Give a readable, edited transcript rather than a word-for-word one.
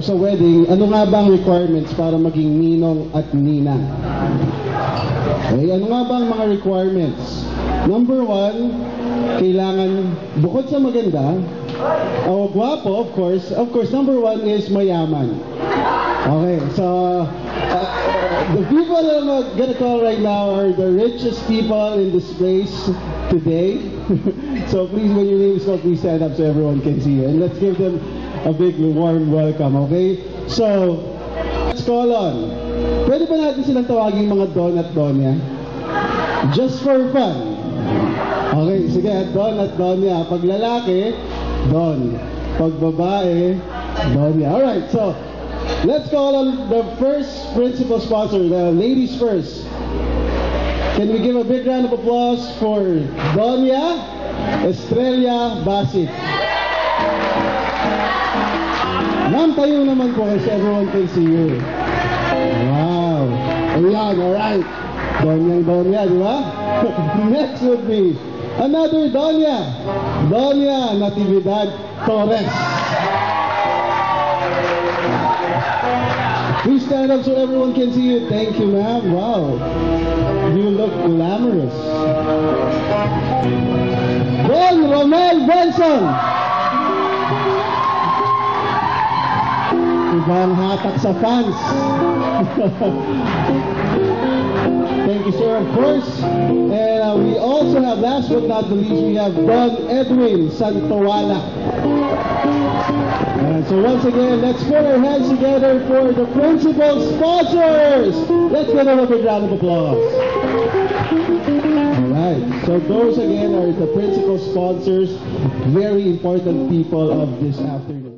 Sa wedding, ano nga ba ang requirements para maging ninong at ninang? Okay, ano nga ba ang mga requirements? Number one, kailangan, bukod sa maganda, o gwapo, of course, number one is mayaman. Okay, so, the people that I'm gonna call right now are the richest people in this place today. So please, when your name is called, please stand up so everyone can see you. And let's give them a big warm welcome, okay? So, let's call on. Pwede ba natin silang tawagin mga Don at Donya? Just for fun. Okay, sige, Don at Donya. Pag lalaki, Don. Pag babae, Donya. Alright, so, let's call on the first principal sponsor, the ladies first. Can we give a big round of applause for Donya Estrella Basit? Ma'am, tayo naman po kasi everyone can see you. Wow. Ayan, alright. Donya, di ba? Next would be another Donya. Donya Natividad Torres. Please stand up so everyone can see you. Thank you, ma'am. Wow. You look glamorous. Don Romel Benson. Ibang hatak sa fans. Thank you, sir, of course. And we also have, last but not the least, we have Don Edwin Santowala. So once again, let's put our hands together for the principal sponsors. Let's give them a big round of applause. Alright, so those again are the principal sponsors, very important people of this afternoon.